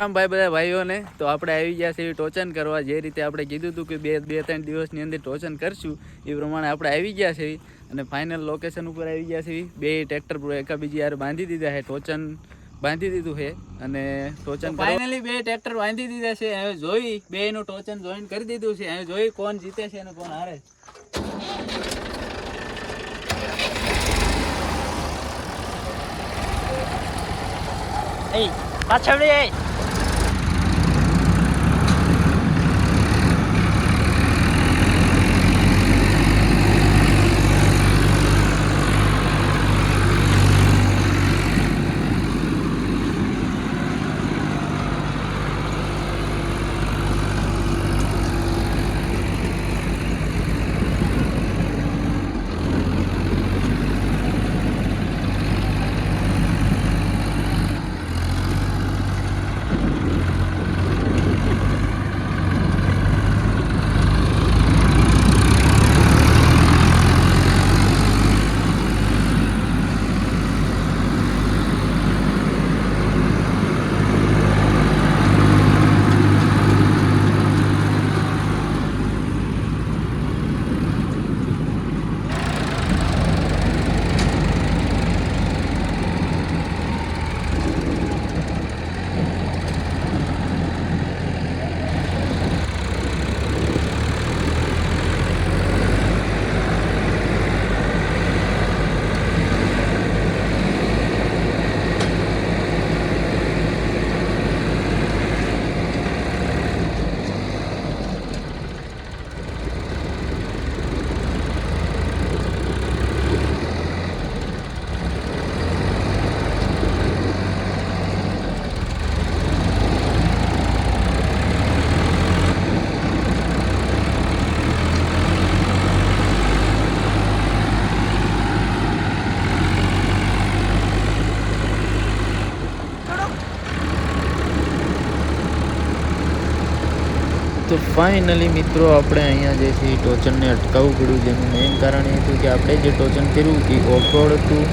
રામ ભાઈ બધા ભાઈઓને. તો આપણે આવી ગયા છે ટોચન કરવા. જે રીતે આપણે કીધું હતું કે બે ત્રણ દિવસની અંદર ટોચન કરશું એ પ્રમાણે આપણે આવી ગયા છે અને ફાઇનલ લોકેશન ઉપર આવી ગયા છે. બે ટ્રેક્ટર એકાબીજી યાર બાંધી દીધા છે, ટોચન બાંધી દીધું છે અને ટોચન ફાઇનલી બે ટ્રેક્ટર બાંધી દીધા છે. હવે જોઈ બેનું ટોચન જોઈન કરી દીધું છે. હવે જોઈ કોણ જીતે છે અને કોણ હારે. પાછળ તો ફાઇનલી મિત્રો આપણે અહીંયા જે છે ટોચનને અટકાવવું પડ્યું. જેનું મેઇન કારણ એ હતું કે આપણે જે ટોચન કર્યું એ ઓફરોડ હતું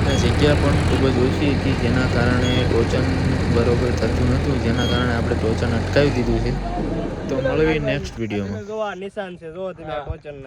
અને જગ્યા પણ ખૂબ જ ઓછી હતી, જેના કારણે ટોચન બરોબર થતું નહોતું, જેના કારણે આપણે ટોચન અટકાવી દીધું છે. તો મળવી નેક્સ્ટ વિડીયોમાં. નિશાન છે જો તમે ટોચનના.